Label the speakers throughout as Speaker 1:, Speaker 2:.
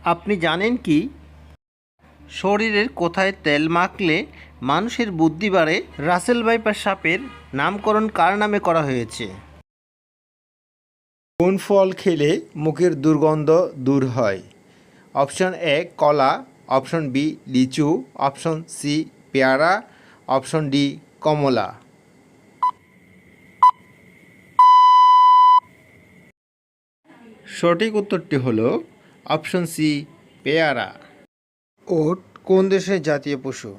Speaker 1: আপনি জানেন কি শরীরের কোথায় তেল মাখলে মানুষের বুদ্ধি বাড়ে? রাসেল ভাইপার সাপের নামকরণ কার নামে করা হয়েছে? কোন ফল খেলে মুখের দুর্গন্ধ দূর হয়? অপশন এ কলা, অপশন বি লিচু, অপশন সি পেয়ারা, অপশন ডি কমলা। সঠিক উত্তরটি হলো অপশন সি পেয়ারা। ওট কোন দেশের জাতীয় পশু?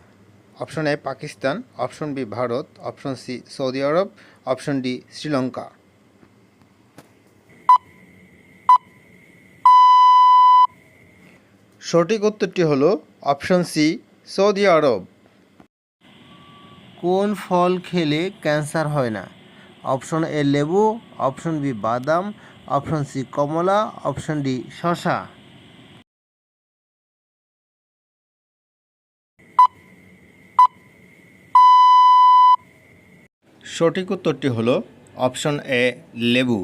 Speaker 1: Option A Pakistan, option B Bharat, option C Saudi Arab, option D Sri Lanka. সঠিক উত্তরটি হলো অপশন সি সৌদি আরব। কোন ফল খেলে ক্যান্সার হয় না? অপশন এ লেবু, অপশন বি বাদাম, অপশন সি কমলা, অপশন ডি শসা। সঠিক উত্তরটি হলো অপশন এ লেবু।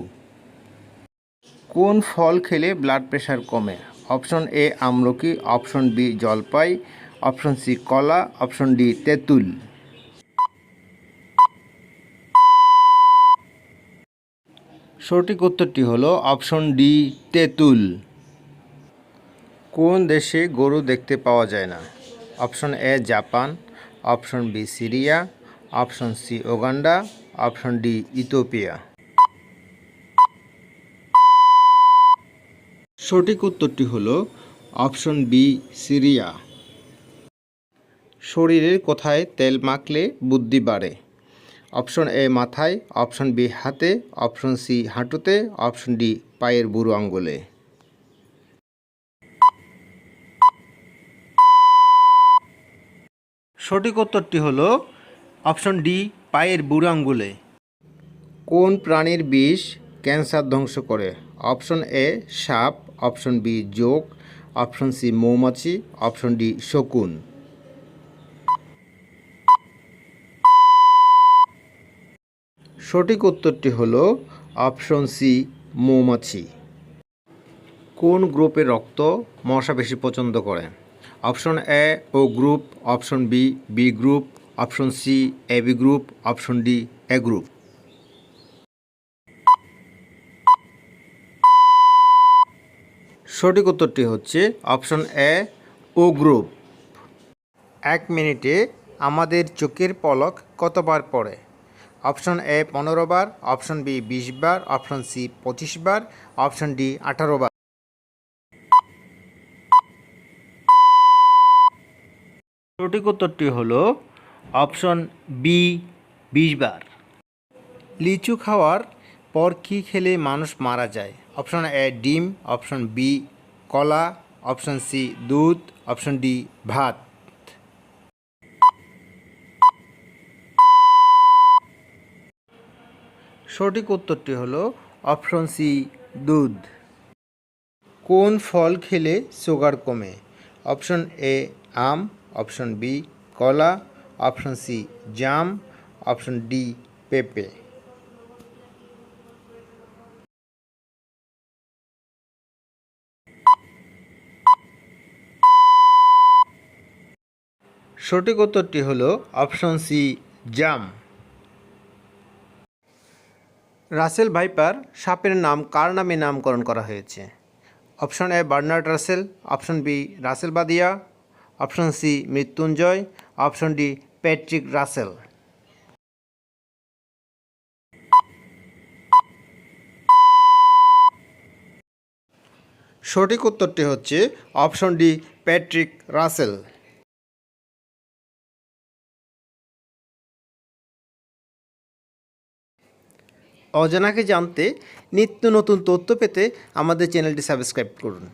Speaker 1: কোন ফল খেলে ব্লাড প্রেশার কমে? অপশন এ আমলকি, অপশন বি জলপাই, অপশন সি কলা, অপশন ডি তেঁতুল। সঠিক উত্তরটি হলো অপশন ডি তেঁতুল। কোন দেশে গরু দেখতে পাওয়া যায় না? Option A Japan, option B Syria, option C Uganda, option D Ethiopia. সঠিক উত্তরটি হলো অপশন বি সিরিয়া। শরীরের কোথায় তেল মাখলে বুদ্ধি বাড়ে? অপশন এ মাথায়, অপশন বি হাতে, অপশন সি হাঁটুতে, অপশন ডি পায়ের বুড়ো আঙ্গুলে। সঠিক উত্তরটি হলো অপশন ডি পায়ের বুড়ো আঙ্গুলে। কোন প্রাণীর বিষ ক্যান্সার ধ্বংস করে? অপশন এ সাপ, অপশন বি জোঁক, অপশন সি মৌমাছি, অপশন ডি শকুন। সঠিক উত্তরটি হলো অপশন সি মৌমাছি। কোন গ্রুপের রক্ত মশা বেশি পছন্দ করে? Option A O group, option B B group, option C AB group, option D A group. সঠিক উত্তরটি হচ্ছে অপশন এ ও গ্রুপ। 1 মিনিটে আমাদের চোখের পলক কতবার পড়ে? অপশন এ 15 বার, অপশন বি 20 বার, অপশন সি 25 বার, অপশন ডি 18 বার। সঠিক উত্তরটি হলো অপশন বি 20 বার। লিচু খাওয়ার পর কী খেলে মানুষ মারা যায়? অপশন এ ডিম, অপশন বি কলা, অপশন সি দুধ, অপশন ডি ভাত। সঠিক উত্তরটি হলো অপশন সি দুধ। কোন ফল খেলে সুগার কমে? অপশন এ আম, অপশন বি কলা, অপশন সি জাম, অপশন ডি পেঁপে। সঠিক উত্তরটি হলো অপশন সি জাম। রাসেল ভাইপার সাপের নাম কার নামে নামকরণ করা হয়েছে? Option A Bernard Russell, option B Russell বাদিয়া, option C Mrityunjoy, option D Patrick Russell. সঠিক উত্তরটি হচ্ছে অপশন ডি প্যাট্রিক রাসেল। অজানাকে জানতে, নিত্য নতুন তথ্য পেতে আমাদের চ্যানেলটি সাবস্ক্রাইব করুন।